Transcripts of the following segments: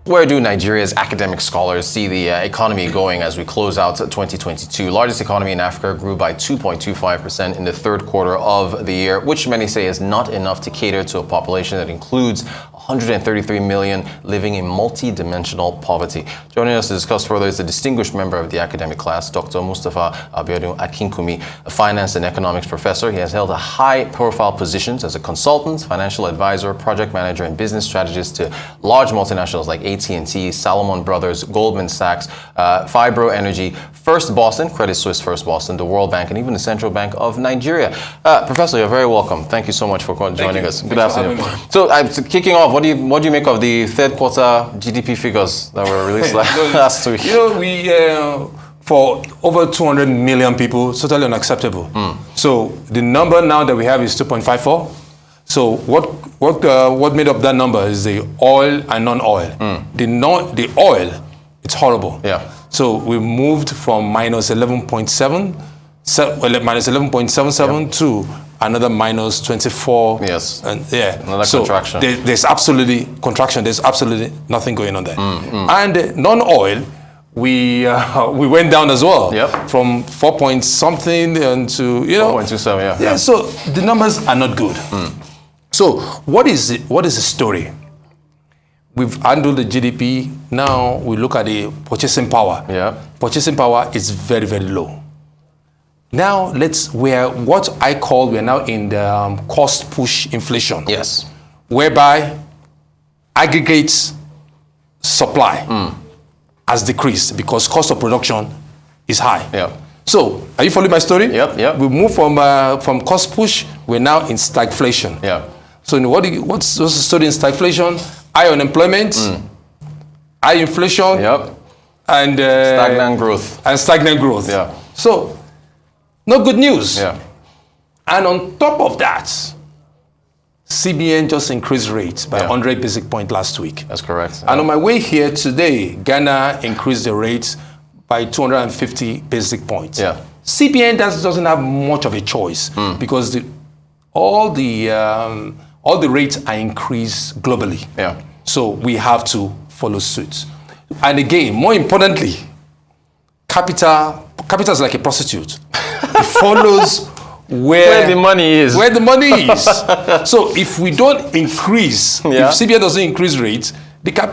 Where do Nigeria's academic scholars see the economy going as we close out 2022? Largest economy in Africa grew by 2.25% in the third quarter of the year, which many say is not enough to cater to a population that includes 133 million living in multi-dimensional poverty. Joining us to discuss further is a distinguished member of the academic class, Dr. Mustapha Abiodun Akinkunmi, a finance and economics professor. He has held high-profile positions as a consultant, financial advisor, project manager, and business strategist to large multinationals like AT&T, Salomon Brothers, Goldman Sachs, Fibro Energy, First Boston, Credit Suisse First Boston, the World Bank, and even the Central Bank of Nigeria. Professor, you're very welcome. Thank you so much for joining us. Good afternoon. So, kicking off, what do you make of the third quarter GDP figures that were released last week? We for over 200 million people, totally unacceptable. So the number now that we have is 2.54. So what made up that number is the oil and non-oil. The oil, it's horrible. Yeah. So we moved from minus 11.77 to another minus 24. Yes. And yeah. Another contraction. There's absolutely contraction. There's absolutely nothing going on there. And non-oil, we went down as well. Yep. From 4 point something and to 4.27. Yeah. Yeah. So the numbers are not good. So what is the story? We've handled the GDP. Now we look at the purchasing power. Yeah. Purchasing power is very, very low. Now we're now in the cost push inflation. Yes. Whereby aggregate supply has decreased because cost of production is high. Yeah. So, are you following my story? Yep. We move from cost push. We're now in stagflation. Yeah. So, what's the story in stagflation? High unemployment, high inflation, and stagnant growth. Yeah. So, no good news. Yeah. And on top of that, CBN just increased rates by 100 basic points last week. That's correct. And on my way here today, Ghana increased the rates by 250 basic points. Yeah. CBN doesn't have much of a choice because all the rates are increased globally. Yeah. So we have to follow suit. And again, more importantly, capital is like a prostitute. It follows where the money is. Where the money is. So if we don't increase, if CBN doesn't increase rates,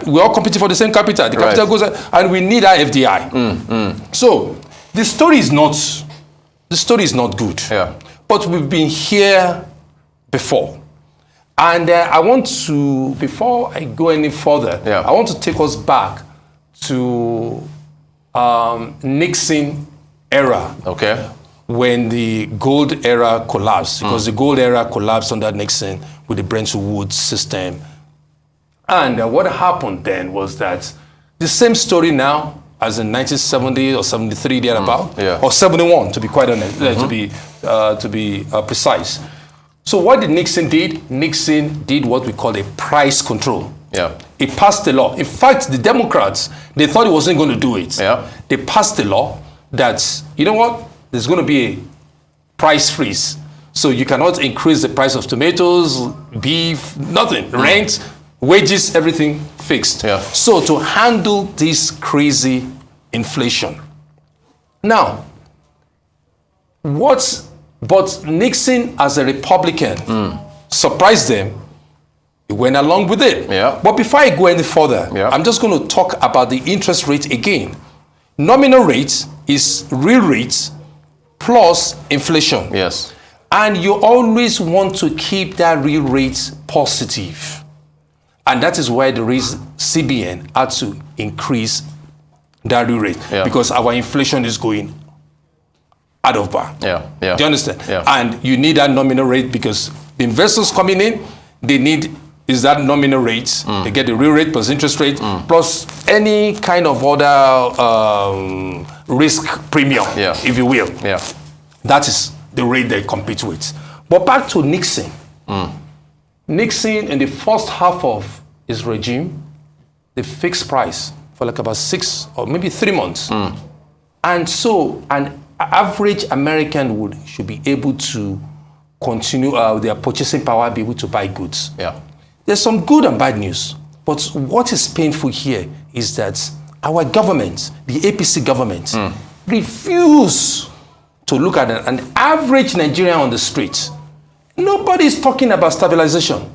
we're all competing for the same capital. The capital goes out, and we need our FDI. So the story is not good. Yeah. But we've been here before. And I want to, before I go any further, I want to take us back to Nixon era. Okay. When the gold era collapsed, because the gold era collapsed under Nixon with the Bretton Woods system. And what happened then was that the same story now as in 1970 or 73 thereabout, or 71 to be quite honest, to be precise. So what did Nixon did? Nixon did what we call a price control. Yeah. He passed a law. In fact, the Democrats, they thought he wasn't going to do it. Yeah. They passed a law that, you know what? There's going to be a price freeze. So you cannot increase the price of tomatoes, beef, nothing. Rent, wages, everything fixed. Yeah. So to handle this crazy inflation. Now, but Nixon as a Republican surprised them. He went along with it. Yeah. But before I go any further, I'm just going to talk about the interest rate again. Nominal rate is real rates plus inflation. Yes. And you always want to keep that real rate positive. And that is why the reason CBN had to increase that real rate. Because our inflation is going out of bar. Yeah. Do you understand? Yeah. And you need that nominal rate because the investors coming in, they need is that nominal rate. They get the real rate plus interest rate plus any kind of other risk premium, if you will. Yeah. That is the rate they compete with. But back to Nixon. Nixon, in the first half of his regime, the fixed price for like about 6 or maybe 3 months. And so an average American should be able to continue their purchasing power, be able to buy goods. Yeah. There's some good and bad news. But what is painful here is that our government, the APC government, refuse to look at an average Nigerian on the street. Nobody is talking about stabilization.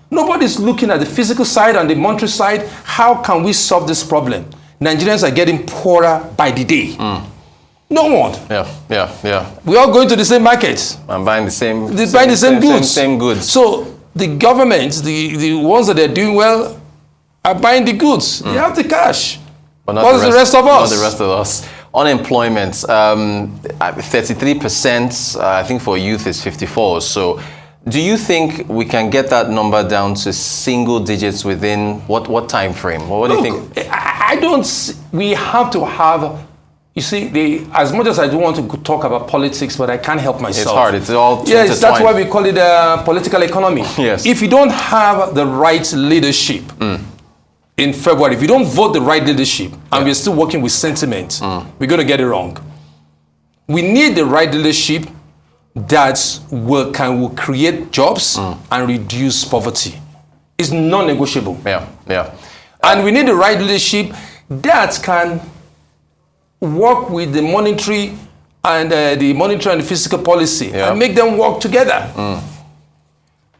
Nobody is looking at the physical side and the monetary side. How can we solve this problem? Nigerians are getting poorer by the day. No one. Yeah. We all going to the same markets. I'm buying the same goods. Same goods. So the governments, the ones that are doing well, are buying the goods. They have the cash. But not the rest of us. Not the rest of us. Unemployment, 33%, I think for youth is 54%. So do you think we can get that number down to single digits within what time frame? What do you think? I don't, we have to have, you see, as much as I do want to talk about politics, but I can't help myself. It's hard, it's all yes, that's why we call it political economy. Yes. If you don't have the right leadership, in February, if you don't vote the right leadership, and we're still working with sentiment, we're going to get it wrong. We need the right leadership that will create jobs and reduce poverty. It's non-negotiable. Yeah. And we need the right leadership that can work with the monetary and the physical policy and make them work together.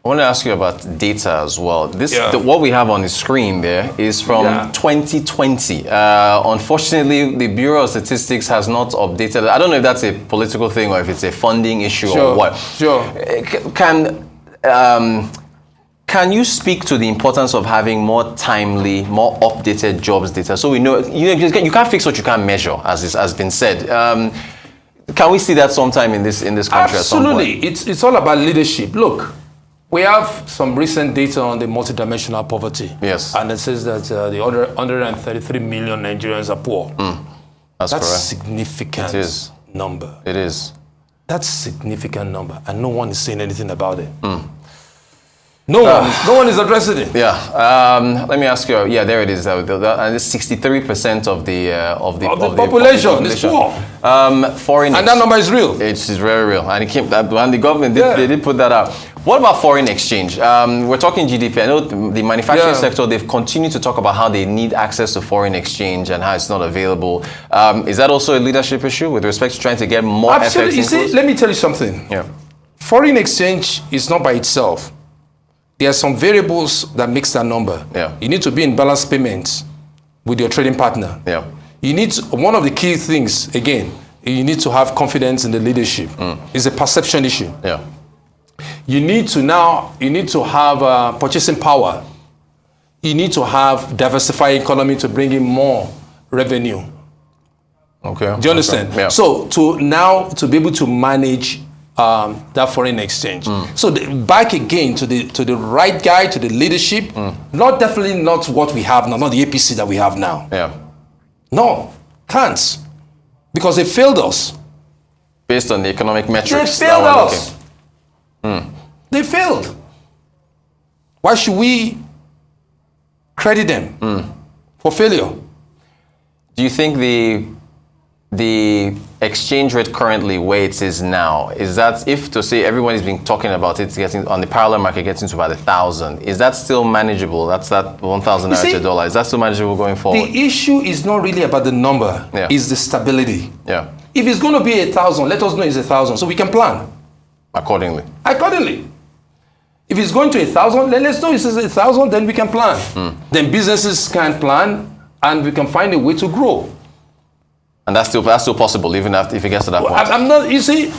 I want to ask you about data as well. What we have on the screen there is from 2020. Unfortunately, the Bureau of Statistics has not updated. I don't know if that's a political thing or if it's a funding issue or what. Can you speak to the importance of having more timely, more updated jobs data? So we know you can't fix what you can't measure, as has been said. Can we see that sometime in this country? Absolutely. At some point? It's all about leadership. Look. We have some recent data on the multidimensional poverty. Yes. And it says that the other 133 million Nigerians are poor. That's correct. Significant number. It is. That's significant number. And no one is saying anything about it. No one is addressing it. Yeah. Let me ask you. Yeah, there it is. And it's 63% of the population is poor. And that number is real. It's very real. And it came. And the government they did put that out. What about foreign exchange? We're talking GDP. I know the manufacturing sector, they've continued to talk about how they need access to foreign exchange and how it's not available. Is that also a leadership issue with respect to trying to get more Absolutely. You see, let me tell you something. Yeah. Foreign exchange is not by itself. There are some variables that makes that number. Yeah. You need to be in balanced payments with your trading partner. Yeah. You need one of the key things, again, you need to have confidence in the leadership. It's a perception issue. Yeah. You need to have purchasing power. You need to have diversified economy to bring in more revenue. Okay. Do you understand? Okay. Yeah. So to be able to manage that foreign exchange. So back again to the right guy, to the leadership, definitely not what we have now, not the APC that we have now. Yeah. No, can't. Because they failed us. Based on the economic metrics. They failed us. They failed. Why should we credit them for failure? Do you think the exchange rate currently where it is now, is that, if to say everyone has been talking about it getting on the parallel market getting to about 1,000, is that still manageable? That's that 1,000 naira to dollar. Is that still manageable going forward? The issue is not really about the number, it's the stability. Yeah. If it's going to be 1,000, let us know it's 1,000 so we can plan. Accordingly. If it's going to 1,000, then let's know it's 1,000, then we can plan. Then businesses can plan and we can find a way to grow. And that's still possible, even if it gets to that point. I'm not. You see,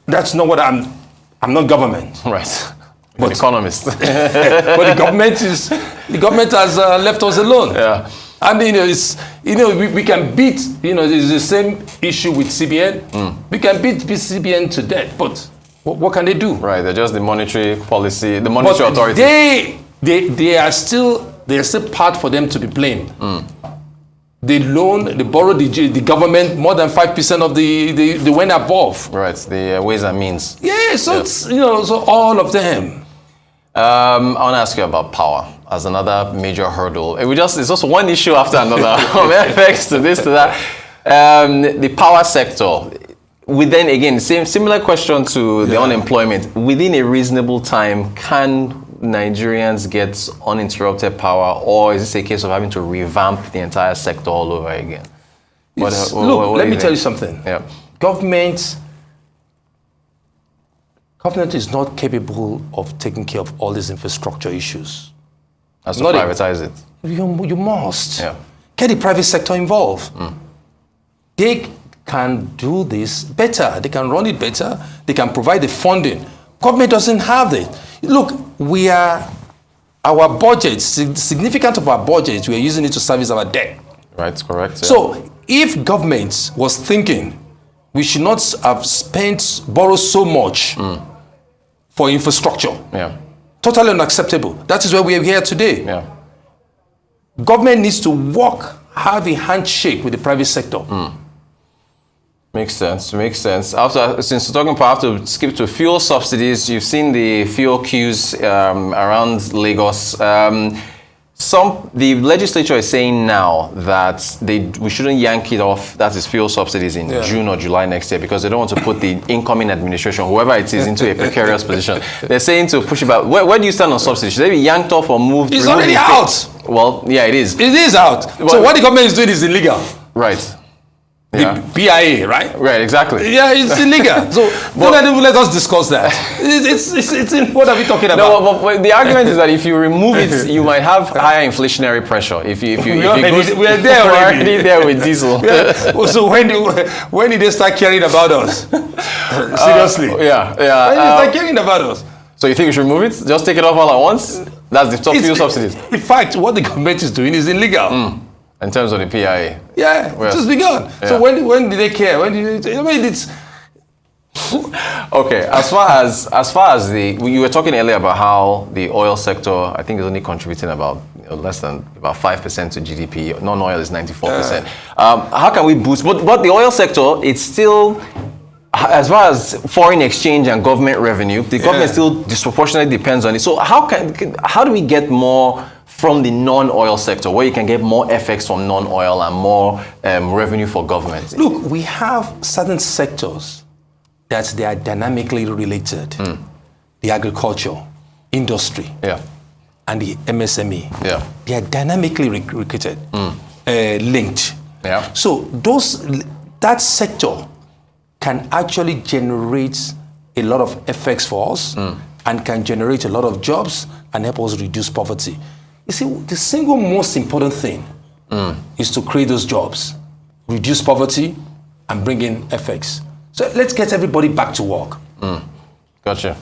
that's not what I'm not government. Right. But economist. But the government has left us alone. Yeah. And we can beat. It's the same issue with CBN. We can beat CBN to death, but what can they do? Right. They're just the monetary policy, the monetary authority. They are still part for them to be blamed. They borrowed the government more than 5% of the went above. Right, the ways and means. Yeah, so it's, so all of them. I want to ask you about power as another major hurdle. It's also one issue after another. From FX to this to that. The power sector. Then again, similar question to the unemployment. Within a reasonable time, can Nigerians get uninterrupted power, or is this a case of having to revamp the entire sector all over again? Let me tell you something. Yeah. Government is not capable of taking care of all these infrastructure issues. Has to privatize it. You must. Yeah. Get the private sector involved. They can do this better. They can run it better. They can provide the funding. Government doesn't have it. Look, our budget, significant of our budget, we are using it to service our debt. Right, correct. Yeah. So if government was thinking we should not have borrowed so much for infrastructure, totally unacceptable. That is why we are here today. Yeah. Government needs to have a handshake with the private sector. Makes sense. Since we're talking about, I have to skip to fuel subsidies. You've seen the fuel queues around Lagos. The legislature is saying now that we shouldn't yank it off, that is fuel subsidies, in June or July next year, because they don't want to put the incoming administration, whoever it is, into a precarious position. They're saying to push it back. Where do you stand on subsidies? Should they be yanked off or moved? It's already out. Well, yeah, it is. It is out. So what the government is doing is illegal. Right. The BIA, right? Right, exactly. Yeah, it's illegal. So let us discuss that. What are we talking about? No, but the argument is that if you remove it, you might have higher inflationary pressure. We are there already there with diesel. Yeah. So when did they start caring about us? Seriously. When did they start caring about us? So you think we should remove it? Just take it off all at once? That's the top fuel subsidies. In fact, what the government is doing is illegal. In terms of the PIA. Yeah, just begun. Yeah. So when did they care? It's okay. As far as you were talking earlier about how the oil sector, I think, is only contributing about less than about 5% to GDP. Non-oil is 94%. How can we boost? But the oil sector, it's still, as far as foreign exchange and government revenue, the government still disproportionately depends on it. So how do we get more from the non-oil sector, where you can get more effects from non-oil and more revenue for government? Look, we have certain sectors that they are dynamically related. The agriculture, industry, and the MSME. They are dynamically linked. So that sector can actually generate a lot of effects for us and can generate a lot of jobs and help us reduce poverty. You see, the single most important thing is to create those jobs, reduce poverty, and bring in effects. So let's get everybody back to work. Gotcha.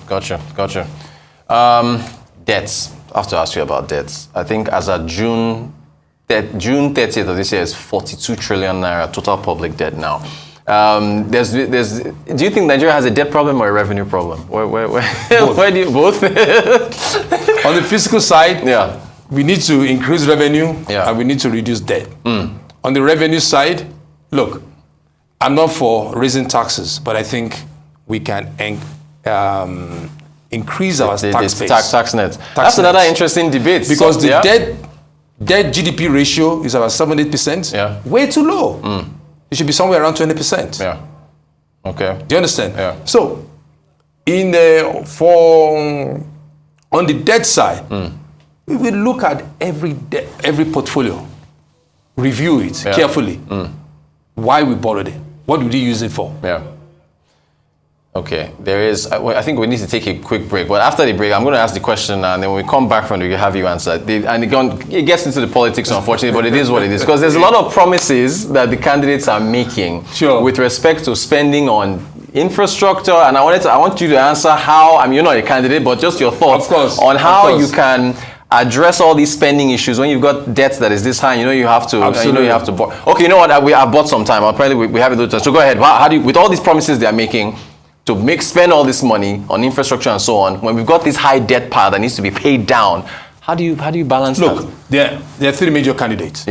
Debts. I have to ask you about debts. I think as of June 30th of this year is 42 trillion naira total public debt now. Do you think Nigeria has a debt problem or a revenue problem? Where do you both? On the fiscal side, we need to increase revenue and we need to reduce debt. On the revenue side, look, I'm not for raising taxes, but I think we can increase our tax base. Tax net. That's another interesting debate. Because the debt GDP ratio is about 78%. Way too low. It should be somewhere around 20%. Okay. Do you understand? So, on the debt side, we will look at every portfolio, review it carefully. Why we borrowed it? What did we use it for? Okay, I think we need to take a quick break. But after the break, I'm going to ask the question, and then when we come back from it, we'll have you answer. It gets into the politics, unfortunately, but it is what it is. Because there's a lot of promises that the candidates are making with respect to spending on infrastructure, and I want you to answer how. I mean, you're not a candidate, but just your thoughts on how you can address all these spending issues when you've got debt that is this high. You have to. You have to borrow. Okay, you know what? I've bought some time. Apparently, we have a little time. So go ahead. How do you, with all these promises they are making to spend all this money on infrastructure and so on, when we've got this high debt pile that needs to be paid down, how do you balance that? Look, there are three major candidates.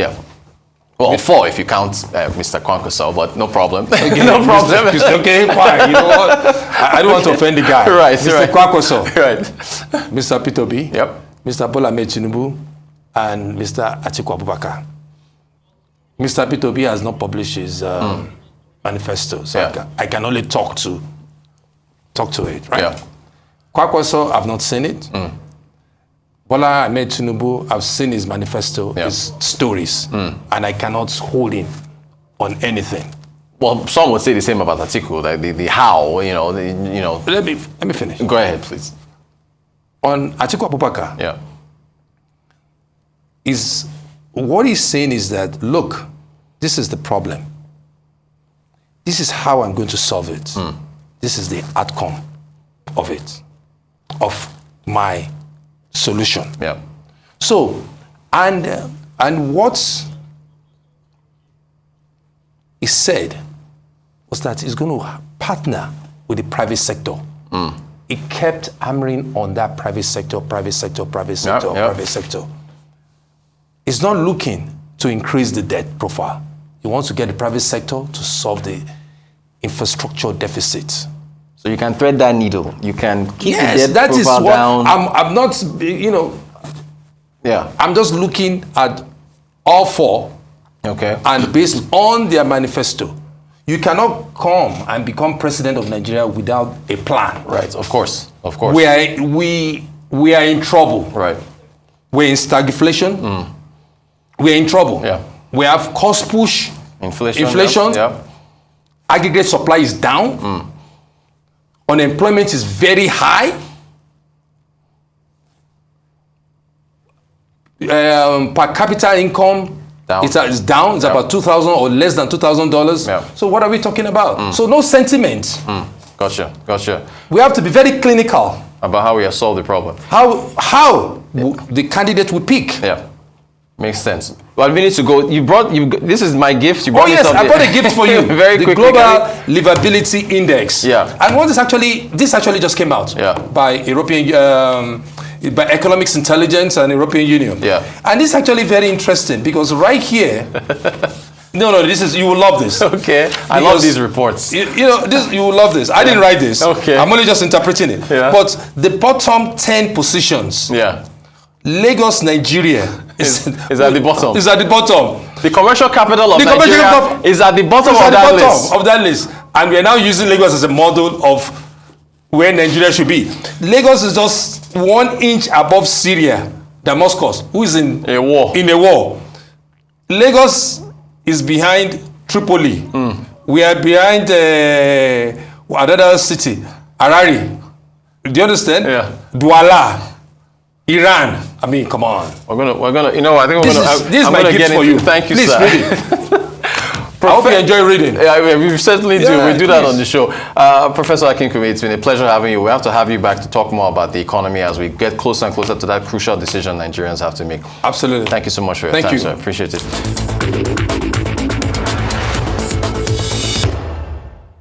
Well, four if you count Mr. Kwankwaso, but no problem. No problem. Okay, fine. You know what? I don't want to offend the guy. Right, Mr. Kwankwaso. Right. Mr. Peter Obi. Mr. Bola Ahmed Tinubu, and Mr. Atiku Abubakar. Mr. Peter Obi has not published his manifesto, so I can only talk to it, right? Kwankwaso, I've not seen it. Bola Ahmed Tinubu, I've seen his manifesto, his stories, and I cannot hold him on anything. Well, some would say the same about Atiku, like the how, Let me finish. Go ahead, please. On Atiku Abubakar, Yeah. What he's saying is that, look, this is the problem. This is how I'm going to solve it. This is the outcome of it, of my solution. Yeah. So, and what he said was that he's going to partner with the private sector. He kept hammering on that private sector, private sector, private sector, private sector. He's not looking to increase the debt profile. He wants to get the private sector to solve the infrastructure deficit. So you can thread that needle. You can keep the debt that is profile what down. I'm not, Yeah. I'm just looking at all four. Okay. And based on their manifesto, you cannot come and become president of Nigeria without a plan. Right. Of course. Of course. We are in trouble. Right. We're in stagflation. We're in trouble. Yeah. We have cost push. Inflation. Yeah. Aggregate supply is down. Unemployment is very high. Per capita income Down. is down. It's about $2,000 or less than $2,000. Yeah. So what are we talking about? So no sentiment. Gotcha. We have to be very clinical. About how we have solved the problem. How the candidate will pick. Yeah. Makes sense. Well, we need to go. This is my gift. You brought me something. I brought a gift for you. Very the quickly. Global Livability Index. Yeah. And this actually just came out by by Economics Intelligence and European Union. Yeah. And this is actually very interesting because right here, you will love this. Okay. I love these reports. You will love this. I didn't write this. Okay. I'm only just interpreting it. Yeah. But the bottom 10 positions. Yeah. Lagos, Nigeria is at the bottom. Is at the bottom. The commercial capital of Nigeria is at the bottom of that list. And we are now using Lagos as a model of where Nigeria should be. Lagos is just 1 inch above Syria, Damascus, who is in a war. Lagos is behind Tripoli. We are behind another city, Harare. Do you understand? Yeah. Douala. Iran. I mean, come on. We're gonna. I think this is my gift for you. Thank you, Please sir. read it. I hope you enjoy reading. Yeah, we certainly do. Yeah, We do that on the show. Professor Akinkunmi, it's been a pleasure having you. We have to have you back to talk more about the economy as we get closer and closer to that crucial decision Nigerians have to make. Absolutely. Thank you so much for your time, sir. Appreciate it.